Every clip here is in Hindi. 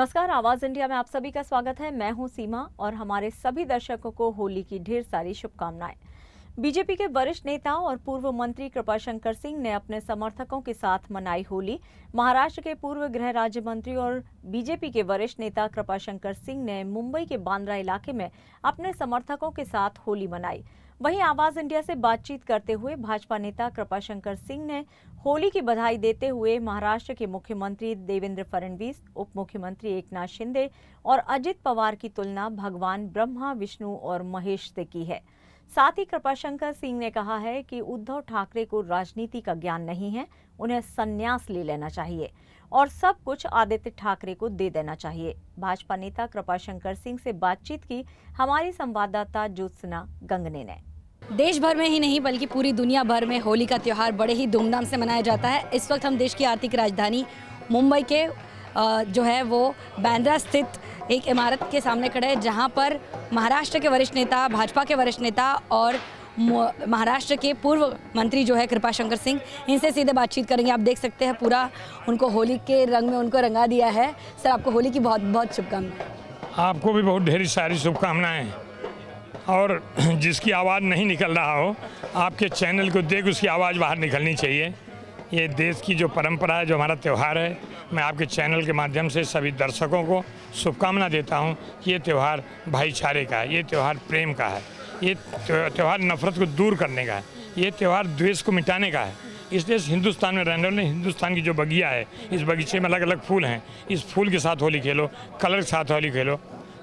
नमस्कार, आवाज इंडिया में आप सभी का स्वागत है। मैं हूं सीमा और हमारे सभी दर्शकों को होली की ढेर सारी शुभकामनाएं। बीजेपी के वरिष्ठ नेता और पूर्व मंत्री कृपाशंकर सिंह ने अपने समर्थकों के साथ मनाई होली। महाराष्ट्र के पूर्व गृह राज्य मंत्री और बीजेपी के वरिष्ठ नेता कृपाशंकर सिंह ने मुंबई के बांद्रा इलाके में अपने समर्थकों के साथ होली मनाई। वहीं आवाज इंडिया से बातचीत करते हुए भाजपा नेता कृपाशंकर सिंह ने होली की बधाई देते हुए महाराष्ट्र के मुख्यमंत्री देवेंद्र फडणवीस, उप मुख्यमंत्री एकनाथ शिंदे और अजित पवार की तुलना भगवान ब्रह्मा, विष्णु और महेश से की है। साथ ही कृपाशंकर सिंह ने कहा है कि उद्धव ठाकरे को राजनीति का ज्ञान नहीं है, उन्हें संन्यास ले लेना चाहिए और सब कुछ आदित्य ठाकरे को दे देना चाहिए। भाजपा नेता कृपाशंकर सिंह से बातचीत की हमारी संवाददाता ज्योत्सना गंगने ने। देश भर में ही नहीं बल्कि पूरी दुनिया भर में होली का त्यौहार बड़े ही धूमधाम से मनाया जाता है। इस वक्त हम देश की आर्थिक राजधानी मुंबई के जो है वो बांद्रा स्थित एक इमारत के सामने खड़े हैं, जहां पर महाराष्ट्र के वरिष्ठ नेता, भाजपा के वरिष्ठ नेता और महाराष्ट्र के पूर्व मंत्री जो है कृपाशंकर सिंह, इनसे सीधे बातचीत करेंगे। आप देख सकते हैं पूरा उनको होली के रंग में उनको रंगा दिया है। सर, आपको होली की बहुत बहुत शुभकामनाएं। आपको भी बहुत ढेर सारी शुभकामनाएं। और जिसकी आवाज़ नहीं निकल रहा हो, आपके चैनल को देख उसकी आवाज़ बाहर निकलनी चाहिए। ये देश की जो परंपरा है, जो हमारा त्यौहार है, मैं आपके चैनल के माध्यम से सभी दर्शकों को शुभकामना देता हूँ कि ये त्यौहार भाईचारे का है, ये त्यौहार प्रेम का है, ये त्यौहार नफरत को दूर करने का है, ये त्यौहार द्वेष को मिटाने का है। इसलिए हिंदुस्तान में रहने वाले हिंदुस्तान की जो बगिया है, इस बगीचे में अलग अलग फूल हैं, इस फूल के साथ होली खेलो, कलर के साथ होली खेलो।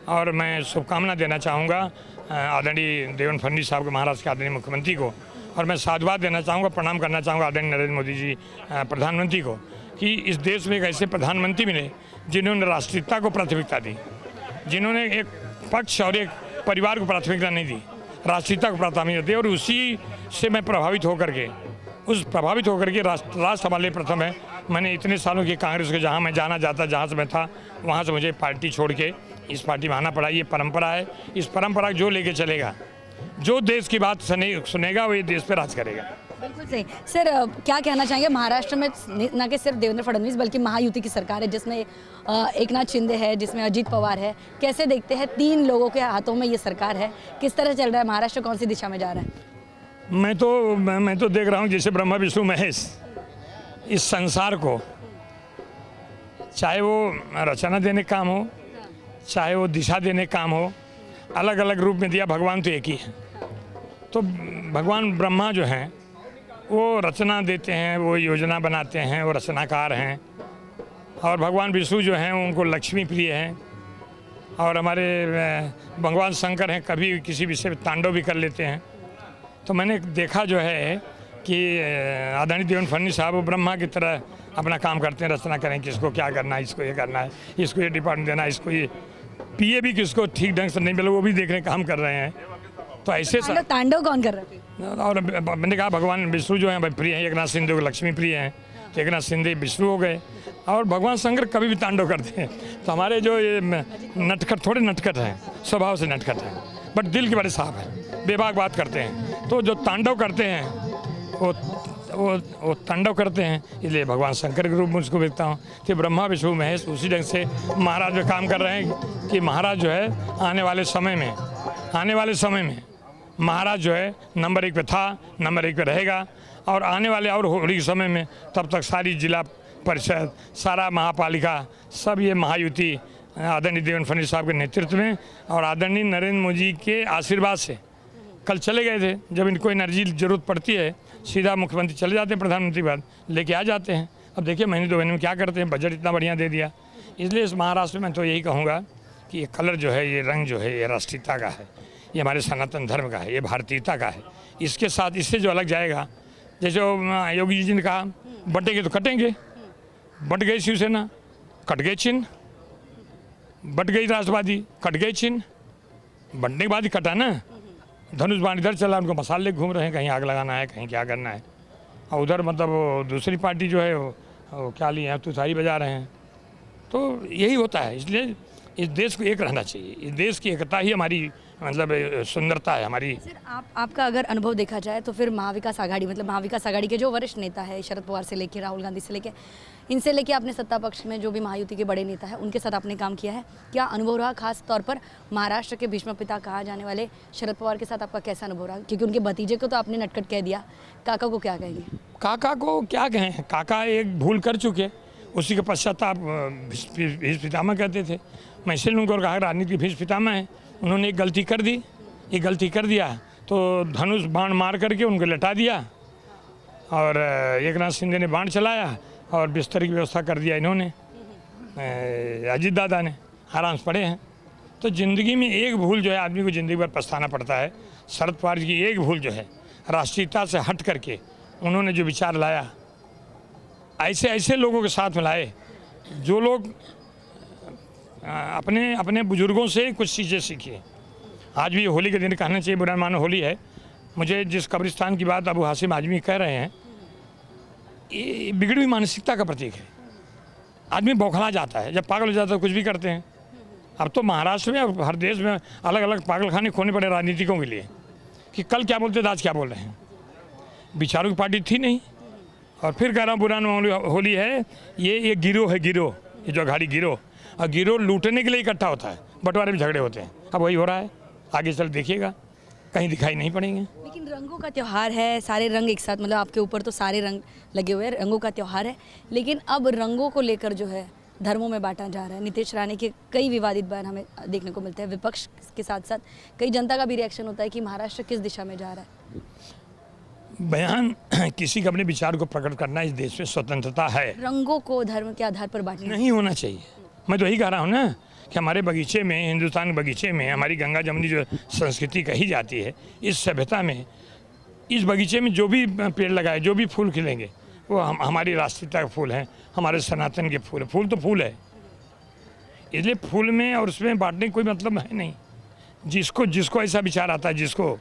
और मैं शुभकामना देना चाहूँगा आदरणीय देवेंद्र फडणवीस साहब के, महाराष्ट्र के आदरणीय मुख्यमंत्री को, और मैं साधुवाद देना चाहूँगा, प्रणाम करना चाहूँगा आदरणीय नरेंद्र मोदी जी प्रधानमंत्री को, कि इस देश में एक ऐसे प्रधानमंत्री मिले जिन्होंने राष्ट्रीयता को प्राथमिकता दी, जिन्होंने एक पक्ष और एक परिवार को प्राथमिकता नहीं दी, राष्ट्रीयता को प्राथमिकता दी। और उसी से मैं प्रभावित होकर के राष्ट्र संभाले प्रथम है। मैंने इतने सालों की कांग्रेस को, जहाँ मैं जाना जाता, जहाँ से मैं था, वहाँ से मुझे पार्टी छोड़ के इस पार्टी में आना पड़ा। ये परंपरा है। इस परंपरा को जो लेके चलेगा, जो देश की बात सुनेगा, वो ये देश पे राज करेगा। बिल्कुल सही। सर, क्या कहना चाहेंगे? महाराष्ट्र में न कि सिर्फ देवेंद्र फडणवीस बल्कि महायुति की सरकार है, जिसमें एकनाथ शिंदे है, जिसमें अजित पवार है। कैसे देखते हैं, 3 लोगों के हाथों में ये सरकार है, किस तरह चल रहा है महाराष्ट्र, कौन सी दिशा में जा रहा है? मैं तो देख रहा हूँ जैसे ब्रह्मा, विष्णु, महेश इस संसार को, चाहे वो रचना देने काम हो, चाहे वो दिशा देने काम हो, अलग अलग रूप में दिया। भगवान तो एक ही है। तो भगवान ब्रह्मा जो हैं वो रचना देते हैं, वो योजना बनाते हैं, वो रचनाकार हैं। और भगवान विष्णु जो हैं उनको लक्ष्मी प्रिय हैं। और हमारे भगवान शंकर हैं, कभी किसी विषय में तांडव भी कर लेते हैं। तो मैंने देखा जो है कि आदरणीय देवेंद्र फडणवीस साहब वो ब्रह्मा की तरह अपना काम करते हैं, रचना करें किसको क्या करना है, इसको ये करना है, इसको ये डिपार्टमेंट देना है, इसको ये पीए भी किसको ठीक ढंग से नहीं मिले, वो भी देखने का काम कर रहे हैं। तो ऐसे तांडव कौन कर रहे थे? और मैंने कहा भगवान विष्णु जो हैं प्रिय हैं, एकनाथ शिंदे को लक्ष्मी प्रिय हैं, तो एकनाथ शिंदे विष्णु हो गए। और भगवान शंकर कभी भी तांडव करते हैं। तो हमारे जो ये नटखट, थोड़े नटखट हैं, स्वभाव से नटखट हैं, बट दिल के बड़े साफ हैं, बेबाक बात करते हैं। तो जो तांडव करते हैं वो तांडव करते हैं, इसलिए भगवान शंकर के रूप में उसको देखता हूँ कि ब्रह्मा, विष्णु, महेश उसी ढंग से महाराज में काम कर रहे हैं कि महाराज जो है आने वाले समय में महाराज जो है नंबर 1 पे था, नंबर 1 पे रहेगा। और आने वाले और होली के समय में तब तक सारी जिला परिषद, सारा महापालिका, सब ये महायुति आदरणीय देवेंद्र फडणवीस साहब के नेतृत्व में और आदरणीय नरेंद्र मोदी के आशीर्वाद से कल चले गए थे। जब इनको एनर्जी ज़रूरत पड़ती है, सीधा मुख्यमंत्री चले जाते हैं, प्रधानमंत्री पद लेके आ जाते हैं। अब देखिए महीने 2 महीने में क्या करते हैं, बजट इतना बढ़िया दे दिया। इसलिए इस महाराष्ट्र में तो यही कहूँगा कि ये कलर जो है, ये रंग जो है, ये राष्ट्रीयता का है, ये हमारे सनातन धर्म का है, ये भारतीयता का है। इसके साथ इससे जो अलग जाएगा, जैसे योगी जी ने कहा बटेंगे तो कटेंगे, बट गई शिवसेना, कट गए चिन्ह, बट गई राष्ट्रवादी, कट गए चिन्ह, बटने के बाद ही कटा ना। धनुष बाण इधर चला, उनको मसाले घूम रहे हैं, कहीं आग लगाना है, कहीं क्या करना है। और उधर मतलब वो दूसरी पार्टी जो है वो क्या लिए हैं, तो सारी बजा रहे हैं। तो यही होता है। इसलिए इस देश को एक रहना चाहिए। इस देश की एकता ही हमारी मतलब सुंदरता है हमारी। सर आपका अगर अनुभव देखा जाए तो फिर महाविकास आघाड़ी मतलब महाविकास आघाड़ी के जो वरिष्ठ नेता है शरद पवार से लेके राहुल गांधी से लेके इनसे लेके आपने सत्ता पक्ष में जो भी महायुति के बड़े नेता है उनके साथ आपने काम किया है, क्या अनुभव रहा? खास तौर पर महाराष्ट्र के भीष्म पिता कहा जाने वाले शरद पवार के साथ आपका कैसा अनुभव रहा? क्योंकि उनके भतीजे को तो आपने नटखट कह दिया, काका को क्या कहेंगे? काका को क्या कहें, काका एक भूल कर चुके, उसी के पश्चाताप भीष्म पितामह कहते थे। मैं इसलिए उनको कहा राजनीति के भीष्म पितामह है। उन्होंने एक गलती कर दी, ये गलती कर दिया तो धनुष बाण मार करके उनको लटा दिया और एकनाथ शिंदे ने बाण चलाया और बिस्तर की व्यवस्था कर दिया इन्होंने, अजीत दादा ने आराम से पड़े हैं। तो ज़िंदगी में एक भूल जो है आदमी को ज़िंदगी भर पछताना पड़ता है। शरद पवार जी की एक भूल जो है राष्ट्रीयता से हट करके उन्होंने जो विचार लाया, ऐसे ऐसे लोगों के साथ में लाए जो लोग अपने अपने बुजुर्गों से कुछ चीज़ें सीखी। आज भी होली के दिन कहना चाहिए, बुरा मानो होली है। मुझे जिस कब्रिस्तान की बात अबू हासिम आजमी कह रहे हैं, ये बिगड़ी हुई मानसिकता का प्रतीक है। आदमी बौखला जाता है, जब पागल हो जाता है कुछ भी करते हैं। अब तो महाराष्ट्र में और हर देश में अलग अलग पागलखाने खोने पड़े राजनीतिकों के लिए कि कल क्या बोलते थे आज क्या बोल रहे हैं। विचारों की पार्टी थी नहीं। और फिर कह रहा हूँ बुरा मानो होली है, ये गिरोह है, गिरोह, ये जो अघाड़ी गिरोह, और गिरोह लूटने के लिए इकट्ठा होता है, बंटवारे में झगड़े होते हैं। अब वही हो रहा है, आगे चल देखिएगा कहीं दिखाई नहीं पड़ेंगे। लेकिन रंगों का त्यौहार है, सारे रंग एक साथ, मतलब आपके ऊपर तो सारे रंग लगे हुए हैं, रंगों का त्यौहार है। लेकिन अब रंगों को लेकर जो है धर्मों में बांटा जा रहा है। नीतीश राणे के कई विवादित बयान हमें देखने को मिलते हैं। विपक्ष के साथ साथ कई जनता का भी रिएक्शन होता है कि महाराष्ट्र किस दिशा में जा रहा है। बयान किसी के अपने विचार को प्रकट करना इस देश में स्वतंत्रता है। रंगों को धर्म के आधार पर बांटना नहीं होना चाहिए। मैं तो यही कह रहा हूँ ना कि हमारे बगीचे में, हिंदुस्तान के बगीचे में हमारी गंगा जमुनी जो संस्कृति कही जाती है, इस सभ्यता में, इस बगीचे में जो भी पेड़ लगाए, जो भी फूल खिलेंगे वो हमारी राष्ट्रीयता के फूल हैं, हमारे सनातन के फूल। फूल तो फूल है, इसलिए फूल में और उसमें बांटने का कोई मतलब है नहीं। जिसको ऐसा विचार आता है, जिसको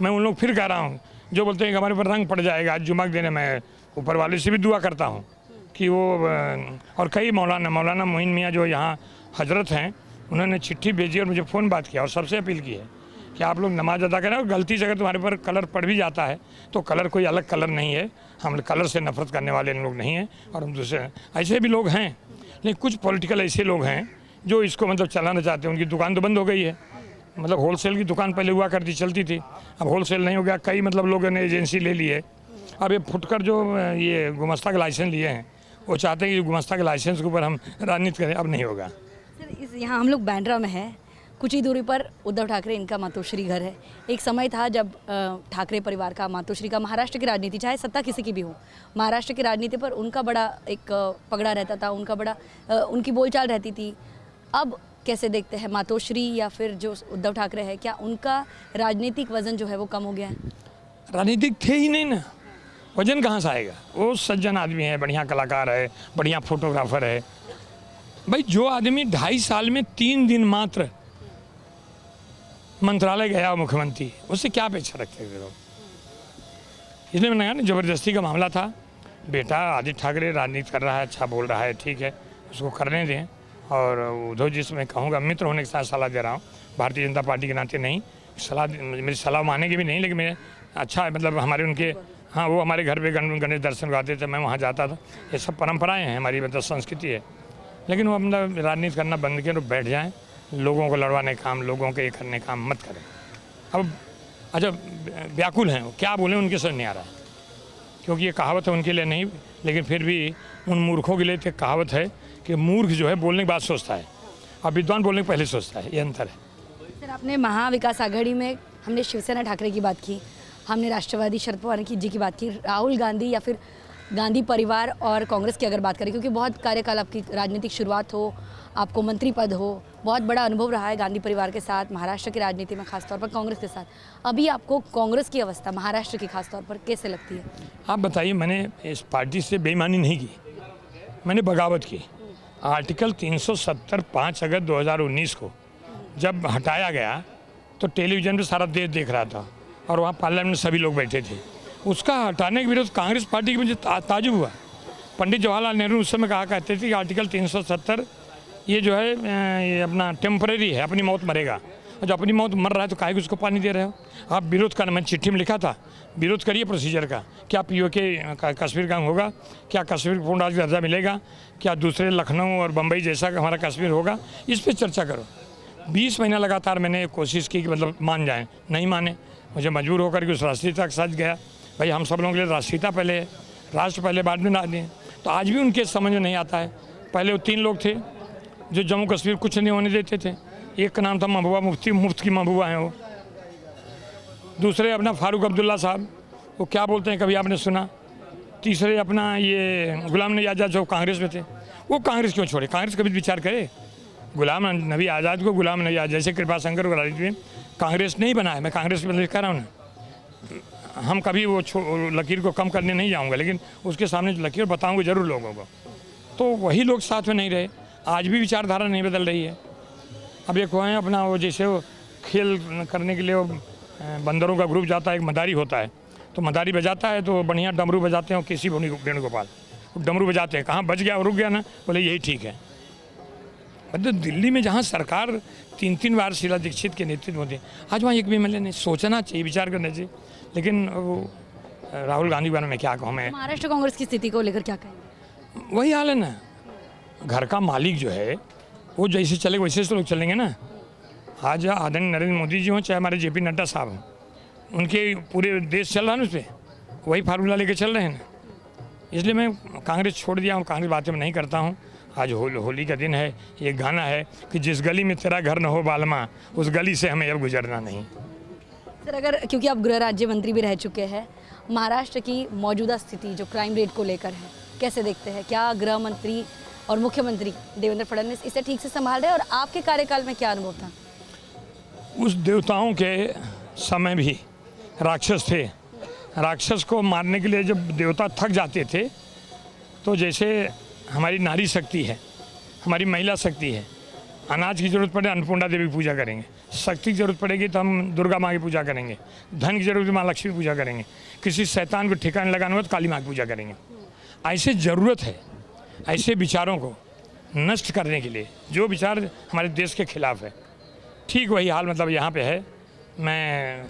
मैं उन लोग फिर कह रहा हूँ जो बोलते हैं कि हमारे पर रंग पड़ जाएगा, आज जुमा के दिन मैं ऊपर वाले से भी दुआ करता हूँ कि वो, और कई मौलाना मोइन मियाँ जो यहाँ हजरत हैं, उन्होंने चिट्ठी भेजी और मुझे फ़ोन बात किया और सबसे अपील की है कि आप लोग नमाज अदा करें और गलती से अगर तुम्हारे पर कलर पड़ भी जाता है तो कलर कोई अलग कलर नहीं है, हम कलर से नफरत करने वाले लोग नहीं हैं। और हम दूसरे ऐसे भी लोग हैं, लेकिन कुछ पॉलिटिकल ऐसे लोग हैं जो इसको मतलब चलाना चाहते हैं। उनकी दुकान तो बंद हो गई है, मतलब होलसेल की दुकान पहले हुआ करती चलती थी, अब होलसेल नहीं हो गया। कई मतलब लोगों ने एजेंसी ले ली है। अब ये फुटकर जो ये गुमस्ता के लाइसेंस लिए हैं, वो चाहते हैं कि गुमस्ता के लाइसेंस के ऊपर हम राजनीति करें, अब नहीं होगा। सर यहाँ हम लोग बांद्रा में हैं, कुछ ही दूरी पर उद्धव ठाकरे इनका मातोश्री घर है। एक समय था जब ठाकरे परिवार का, मातोश्री का, महाराष्ट्र की राजनीति, चाहे सत्ता किसी की भी हो, महाराष्ट्र की राजनीति पर उनका बड़ा एक पगड़ा रहता था, उनका बड़ा उनकी बोलचाल रहती थी। अब कैसे देखते हैं मातोश्री या फिर जो उद्धव ठाकरे है, क्या उनका राजनीतिक वजन जो है वो कम हो गया है? राजनीतिक थे ही नहीं ना, वजन कहाँ से आएगा? वो सज्जन आदमी है, बढ़िया कलाकार है, बढ़िया फोटोग्राफर है। भाई जो आदमी 2.5 साल में 3 दिन मात्र मंत्रालय गया मुख्यमंत्री, उससे क्या अपेक्षा रखते थे लोग? इसलिए मैंने कहा ना, ज़बरदस्ती का मामला था। बेटा आदित्य ठाकरे राजनीति कर रहा है, अच्छा बोल रहा है, ठीक है, उसको करने दें। और उद्धव जी से मैं कहूँगा, मित्र होने के साथ सलाह दे रहा हूँ, भारतीय जनता पार्टी के नाते नहीं, सलाह मेरी सलाह मानेगी भी नहीं, लेकिन मेरे अच्छा है, मतलब हमारे उनके, हाँ, वो हमारे घर पे गणेश दर्शन को आते थे, मैं वहाँ जाता था। ये सब परंपराएं हैं, हमारी मतलब संस्कृति है। लेकिन वो मतलब राजनीति करना बंद करें और बैठ जाएं, लोगों को लड़वाने काम, लोगों के ये करने काम मत करें। अब अच्छा व्याकुल हैं, क्या बोलें उनके समझ नहीं आ रहा है, क्योंकि ये कहावत है उनके लिए नहीं, लेकिन फिर भी उन मूर्खों के लिए तो कहावत है कि मूर्ख जो है बोलने के बाद सोचता है और विद्वान बोलने के पहले सोचता है, ये अंतर है। सर आपने महाविकास आघाड़ी में, हमने शिवसेना ठाकरे की बात की, हमने राष्ट्रवादी शरद पवार जी की बात की, राहुल गांधी या फिर गांधी परिवार और कांग्रेस की अगर बात करें, क्योंकि बहुत कार्यकाल आपकी राजनीतिक शुरुआत हो, आपको मंत्री पद हो, बहुत बड़ा अनुभव रहा है गांधी परिवार के साथ, महाराष्ट्र की राजनीति में, खासतौर पर कांग्रेस के साथ। अभी आपको कांग्रेस की अवस्था महाराष्ट्र की खासतौर पर कैसे लगती है? आप बताइए। मैंने इस पार्टी से बेईमानी नहीं की, मैंने बगावत की। आर्टिकल 370 5 अगस्त 2019 को जब हटाया गया तो टेलीविज़न पे सारा देश देख रहा था और वहाँ पार्लियामेंट में सभी लोग बैठे थे। उसका हटाने के विरुद्ध कांग्रेस पार्टी की मुझे ताजुब हुआ। पंडित जवाहरलाल नेहरू उस समय कहा करते थे कि आर्टिकल 370 ये जो है ये अपना टेम्परेरी है, अपनी मौत मरेगा, और जो अपनी मौत मर रहा है तो काहे को उसको पानी दे रहे हो? आप विरोध करना, मैंने चिट्ठी में लिखा था, विरोध करिए प्रोसीजर का। क्या POK कश्मीर का होगा? क्या कश्मीर को पूर्ण राज्य दर्जा मिलेगा? क्या दूसरे लखनऊ और बम्बई जैसा हमारा कश्मीर होगा? इस पर चर्चा करो। 20 महीना लगातार मैंने कोशिश की कि मतलब मान जाएं, नहीं माने। मुझे मजबूर होकर के उस राष्ट्रीयता के साथ गया। भाई हम सब लोगों के लिए राष्ट्रीयता पहले है, राष्ट्र पहले, बाद में ना दें। तो आज भी उनके समझ में नहीं आता है। पहले वो 3 लोग थे जो जम्मू कश्मीर कुछ नहीं होने देते थे। एक का नाम था महबूबा मुफ्ती, मुफ्त की महबूबा हैं वो। दूसरे अपना फारूक अब्दुल्ला साहब, वो क्या बोलते हैं कभी आपने सुना? तीसरे अपना ये गुलाम नबी आज़ाद जो कांग्रेस में थे, वो कांग्रेस क्यों छोड़े? कांग्रेस कभी विचार करे? गुलाम नबी आज़ाद को गुलाम नबी आज़ाद जैसे कृपा शंकर को राजनीति में कांग्रेस नहीं बनाया। मैं कांग्रेस में कह रहा हूँ ना, हम कभी वो लकीर को कम करने नहीं जाऊँगा, लेकिन उसके सामने लकीर बताऊँगा जरूर लोगों को। तो वही लोग साथ में नहीं रहे। आज भी विचारधारा नहीं बदल रही है। अब एक है अपना वो जैसे वो खेल करने के लिए वो बंदरों का ग्रुप जाता है, एक मदारी होता है, तो मदारी बजाता है तो बढ़िया डमरू बजाते हैं। किसी वेणुगोपाल डमरू बजाते हैं, कहाँ बज गया और रुक गया ना, बोले यही ठीक है। मतलब दिल्ली में जहाँ सरकार 3-3 बार शीला दीक्षित के नेतृत्व में होती है, आज वहाँ एक भी MLA नहीं। सोचना चाहिए, विचार करना चाहिए। लेकिन वो राहुल गांधी के बारे में क्या कहूँ मैं। महाराष्ट्र कांग्रेस की स्थिति को लेकर क्या कहेंगे? वही हाल है ना, घर का मालिक जो है वो जैसे चले वैसे तो लोग चलेंगे ना। आज आदरणीय नरेंद्र मोदी जी हों, चाहे हमारे JP नड्डा साहब हों, उनके पूरे देश चल रहा है ना, उस पर वही फार्मूला लेके चल रहे हैं ना। इसलिए मैं कांग्रेस छोड़ दिया हूँ, कांग्रेस बातें मैं नहीं करता हूँ। आज होली का दिन है। ये गाना है कि जिस गली में तेरा घर न हो बालमा, उस गली से हमें अब गुजरना नहीं। सर, अगर क्योंकि आप गृह राज्य मंत्री भी रह चुके हैं, महाराष्ट्र की मौजूदा स्थिति जो क्राइम रेट को लेकर है, कैसे देखते हैं? क्या गृह मंत्री और मुख्यमंत्री देवेंद्र फडणवीस इसे ठीक से संभाल रहे हैं, और आपके कार्यकाल में क्या अनुभव था? उस देवताओं के समय भी राक्षस थे। राक्षस को मारने के लिए जब देवता थक जाते थे, तो जैसे हमारी नारी शक्ति है, हमारी महिला शक्ति है, अनाज की ज़रूरत पड़े अन्नपूर्णा देवी की पूजा करेंगे, शक्ति की ज़रूरत पड़ेगी तो हम दुर्गा माँ की पूजा करेंगे, धन की ज़रूरत माँ लक्ष्मी की पूजा करेंगे, किसी शैतान को ठिकाने लगाना हो तो काली माँ की पूजा करेंगे। ऐसे ज़रूरत है ऐसे विचारों को नष्ट करने के लिए, जो विचार हमारे देश के खिलाफ है। ठीक वही हाल मतलब यहाँ पे है। मैं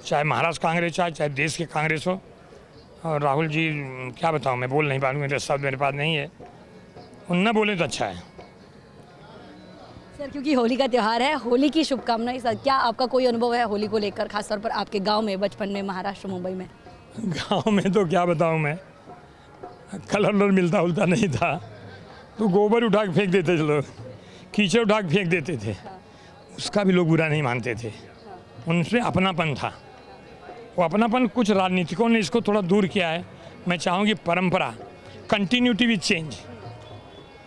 चाहे महाराष्ट्र कांग्रेस चाहे देश के कांग्रेस हो, और राहुल जी क्या बताऊँ, मैं बोल नहीं पाऊँगा, मेरे शब्द मेरे पास नहीं है। उन न बोले तो अच्छा है। सर, क्योंकि होली का त्यौहार है, होली की शुभकामनाएं। सर, क्या आपका कोई अनुभव है होली को लेकर, खासतौर पर आपके गांव में, बचपन में, महाराष्ट्र मुंबई में? गांव में तो क्या बताऊँ मैं, कलर मिलता उलता नहीं था, तो गोबर उठा के फेंक देते थे लोग, कीचड़ उठा के फेंक देते थे, उसका भी लोग बुरा नहीं मानते थे। उनसे अपनापन था। वो अपनापन कुछ राजनीतिकों ने इसको थोड़ा दूर किया है। मैं चाहूँगी परंपरा, कंटिन्यूटी विद चेंज,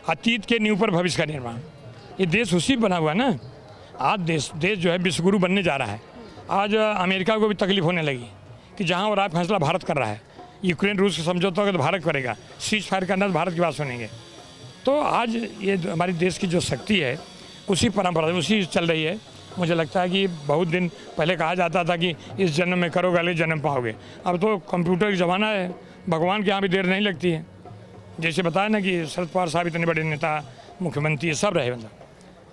अतीत के नींव पर भविष्य का निर्माण। ये देश उसी बना हुआ है ना। आज देश जो है विश्वगुरु बनने जा रहा है। आज अमेरिका को भी तकलीफ होने लगी कि जहाँ वो राय फैसला भारत कर रहा है, यूक्रेन रूस से समझौता होगा तो भारत करेगा, सीज फायर करना तो भारत की बात सुनेंगे। तो आज ये हमारे देश की जो शक्ति है उसी परंपरा उसी चल रही है। मुझे लगता है कि बहुत दिन पहले कहा जाता था कि इस जन्म में करोगे अगले जन्म पाओगे। अब तो कंप्यूटर का ज़माना है, भगवान के यहाँ भी देर नहीं लगती है। जैसे बताया ना कि शरद पवार साहब इतने बड़े नेता, मुख्यमंत्री सब रहे मतलब,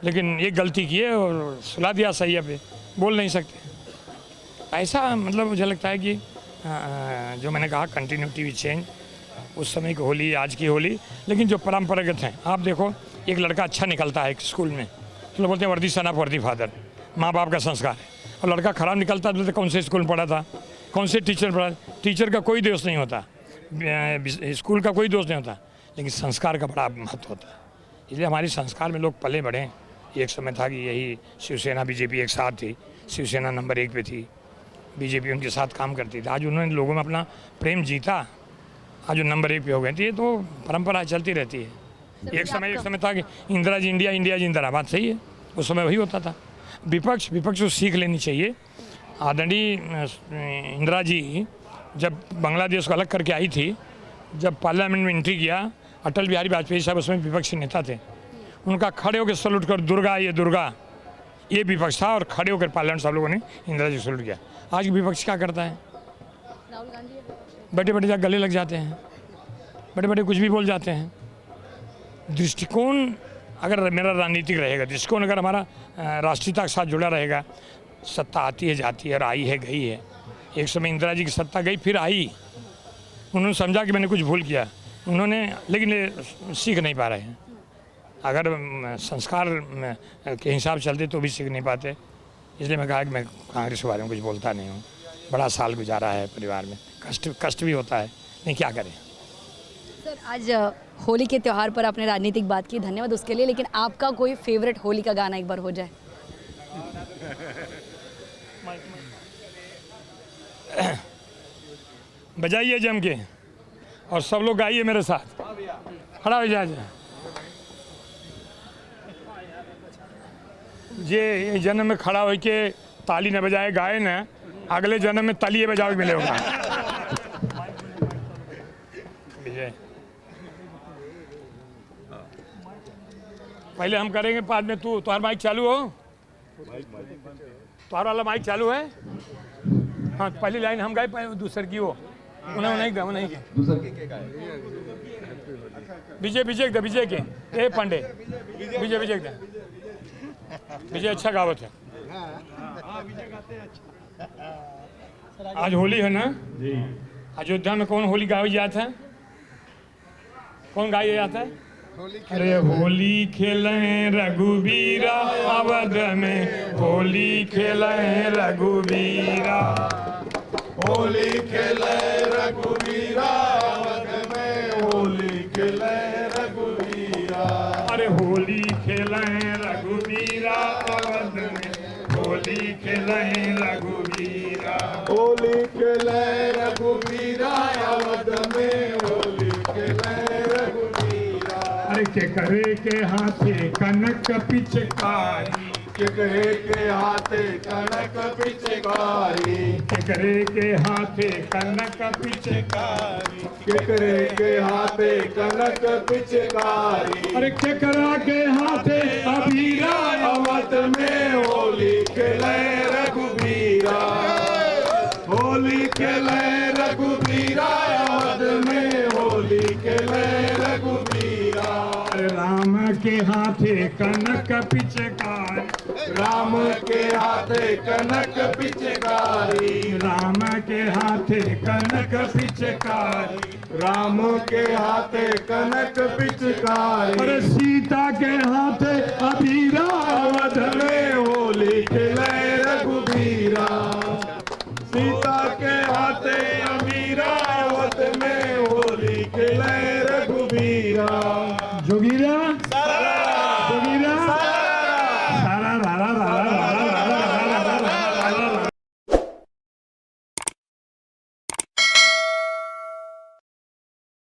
लेकिन एक गलती की है और सुला दिया सही है पे, बोल नहीं सकते। ऐसा मतलब मुझे लगता है कि जो मैंने कहा कंटिन्यूटी विद चेंज, उस समय की होली आज की होली, लेकिन जो परंपरागत हैं। आप देखो, एक लड़का अच्छा निकलता है स्कूल में तो लोग बोलते हैं वर्दी सन ऑफ वर्दी फादर, माँ बाप का संस्कार है। और लड़का खराब निकलता है तो कौन से स्कूल में पढ़ा था, कौन से टीचर पढ़ा। टीचर का कोई दोष नहीं होता, स्कूल का कोई दोष नहीं होता, लेकिन संस्कार का बड़ा महत्व होता है। इसलिए हमारे संस्कार में लोग पले बढ़े। एक समय था कि यही शिवसेना बीजेपी एक साथ थी, शिवसेना नंबर 1 पे थी, बीजेपी उनके साथ काम करती थी। आज उन्होंने लोगों में अपना प्रेम जीता, आज वो नंबर 1 पे हो गए थे। ये तो परंपरा चलती रहती है। एक समय था कि इंदिरा जी इंडिया जिंदा, बात सही है, उस समय वही होता था। विपक्ष को सीख लेनी चाहिए। आदरणीय इंदिरा जी जब बांग्लादेश को अलग करके आई थी, जब पार्लियामेंट में एंट्री किया, अटल बिहारी वाजपेयी साहब उसमें विपक्षी नेता थे, उनका खड़े होकर सैल्यूट कर दुर्गा ये विपक्ष था, और खड़े होकर पार्लियामेंट साहब लोगों ने इंदिरा जी सैल्यूट किया। आज की विपक्ष क्या करता है, बड़े बड़े गले लग जाते हैं, बड़े बड़े कुछ भी बोल जाते हैं। दृष्टिकोण अगर मेरा राजनीतिक रहेगा दृष्टिकोण, अगर हमारा राष्ट्रीयता के साथ जुड़ा रहेगा, सत्ता आती है जाती है और आई है गई है। एक समय इंदिरा जी की सत्ता गई फिर आई, उन्होंने समझा कि मैंने कुछ भूल किया उन्होंने, लेकिन ये सीख नहीं पा रहे हैं। अगर संस्कार के हिसाब से चलते तो भी सीख नहीं पाते। इसलिए मैं कहा कि मैं कांग्रेस के बारे में कुछ बोलता नहीं हूँ। बड़ा साल गुजारा है परिवार में, कष्ट भी होता है, नहीं क्या करें। सर आज होली के त्यौहार पर आपने राजनीतिक बात की, धन्यवाद उसके लिए, लेकिन आपका कोई फेवरेट होली का गाना एक बार हो जाए। बजाइए जम के और सब लोग गाइए मेरे साथ, खड़ा हो जाए। ये जन्म में खड़ा हो के ताली न बजाए गाए न, अगले जन्म में तालिए बजाओ मिले होगा। विजय पहले हम करेंगे, बाद में तू। तुम्हारा माइक चालू हो? तुम्हारा वाला माइक चालू है? हाँ, पहली लाइन हम गाए, दूसर की हो उन्हें नहीं विजय के ए पांडे विजय अच्छा गावत है। आज होली है ना? अयोध्या में कौन होली गाई जाता है? कौन गाया जाता है? अरे होली खेलें रघुवीरा अवध में, होली खेलें रघुवीरा, होली खेले रघुवीरा अवध में, होली खेले रघुवीरा। अरे होली खेलें रघुवीरा अवध में, होली खेलें रघुवीरा, होली खेले रघुवीरा अवध में, होली खेले रघुवीरा। अरे के करे के हाथे कनक पिचकारी, केकरे के हाथे कनक पिचकारी, केकरे के हाथे कनक पिचकारी, केकरे के हाथे कनक पिचकारी। अरे केकरा के हाथे अबीरा अवध में होली खेले रघुवीरा, होली खेले रघुवीरा अवध में, होली खेले रघुवीरा। अरे राम के हाथे कनक पिचकारी, राम के हाथे कनक पिचकारी, राम के हाथे कनक पिचकारी, राम के हाथे कनक पिचकारी। अरे सीता के हाथे अबीरा अवध में